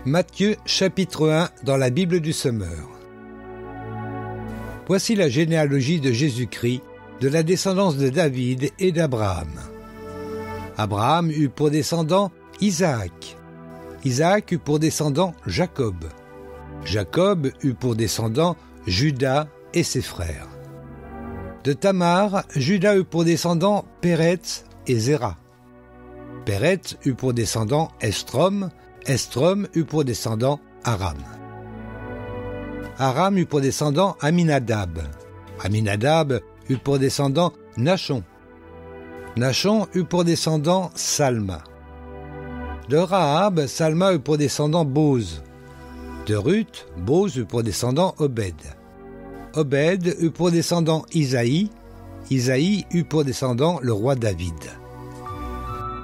Matthieu chapitre 1 dans la Bible du Semeur. Voici la généalogie de Jésus-Christ, de la descendance de David et d'Abraham. Abraham eut pour descendant Isaac. Isaac eut pour descendant Jacob. Jacob eut pour descendant Juda et ses frères. De Tamar, Juda eut pour descendant Péretz et Zéra. Péretz eut pour descendant Estrom. Estrom eut pour descendant Aram. Aram eut pour descendant Aminadab. Aminadab eut pour descendant Nachon. Nachon eut pour descendant Salma. De Rahab, Salma eut pour descendant Boz. De Ruth, Boz eut pour descendant Obed. Obed eut pour descendant Isaïe. Isaïe eut pour descendant le roi David.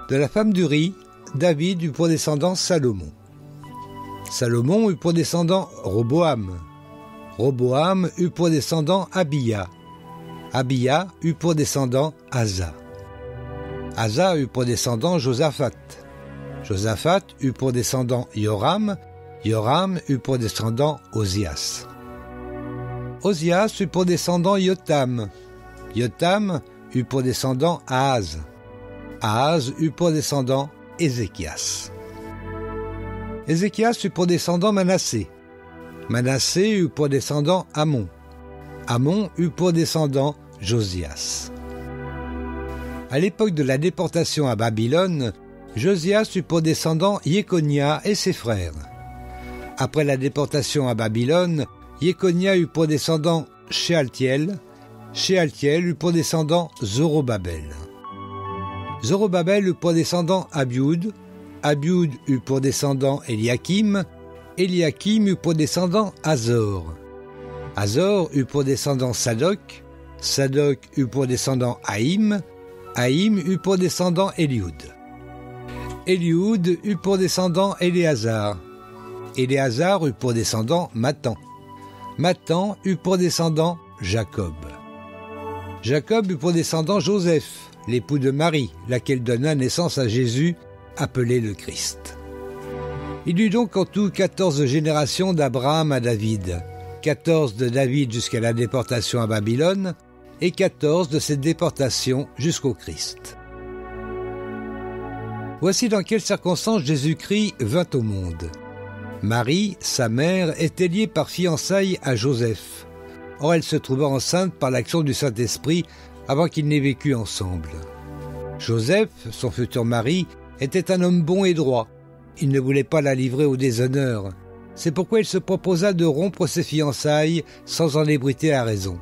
De la femme d'Uri, David eut pour descendant Salomon. Salomon eut pour descendant Roboam. Roboam eut pour descendant Abia. Abia eut pour descendant Asa. Asa eut pour descendant Josaphat. Josaphat eut pour descendant Yoram. Yoram eut pour descendant Ozias. Ozias eut pour descendant Yotam. Yotam eut pour descendant Ahaz. Ahaz eut pour descendant Ézéchias. Ézéchias eut pour descendant Manassé. Manassé eut pour descendant Amon. Amon eut pour descendant Josias. À l'époque de la déportation à Babylone, Josias eut pour descendant Jéconia et ses frères. Après la déportation à Babylone, Jéconia eut pour descendant Shealtiel. Shealtiel eut pour descendant Zorobabel. Zorobabel eut pour descendant Abiud. Abiud eut pour descendant Eliakim. Eliakim eut pour descendant Azor. Azor eut pour descendant Sadoc. Sadoc eut pour descendant Haïm. Haïm eut pour descendant Élioud. Élioud eut pour descendant Éléazar. Éléazar eut pour descendant Mathan. Mathan eut pour descendant Jacob. Jacob eut pour descendant Joseph, l'époux de Marie, laquelle donna naissance à Jésus, appelé le Christ. Il eut donc en tout 14 générations d'Abraham à David, 14 de David jusqu'à la déportation à Babylone, et 14 de cette déportation jusqu'au Christ. Voici dans quelles circonstances Jésus-Christ vint au monde. Marie, sa mère, était liée par fiançailles à Joseph. Or elle se trouva enceinte par l'action du Saint-Esprit avant qu'ils n'aient vécu ensemble. Joseph, son futur mari, était un homme bon et droit. Il ne voulait pas la livrer au déshonneur. C'est pourquoi il se proposa de rompre ses fiançailles sans en ébruiter la raison.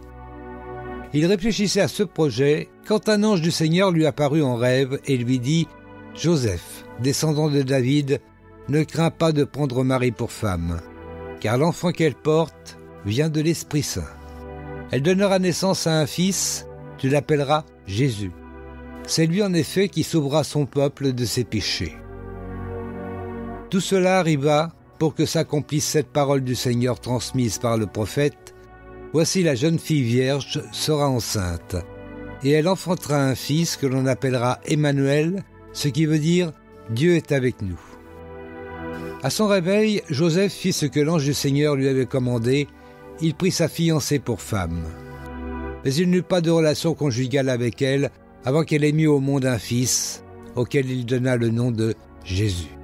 Il réfléchissait à ce projet quand un ange du Seigneur lui apparut en rêve et lui dit « Joseph, descendant de David, ne crains pas de prendre Marie pour femme, car l'enfant qu'elle porte vient de l'Esprit Saint. Elle donnera naissance à un fils, tu l'appelleras Jésus. C'est lui en effet qui sauvera son peuple de ses péchés. » Tout cela arriva pour que s'accomplisse cette parole du Seigneur transmise par le prophète. Voici la jeune fille vierge sera enceinte, et elle enfantera un fils que l'on appellera Emmanuel, ce qui veut dire Dieu est avec nous. À son réveil, Joseph fit ce que l'ange du Seigneur lui avait commandé. Il prit sa fiancée pour femme. Mais il n'eut pas de relation conjugale avec elle avant qu'elle ait mis au monde un fils, auquel il donna le nom de Jésus.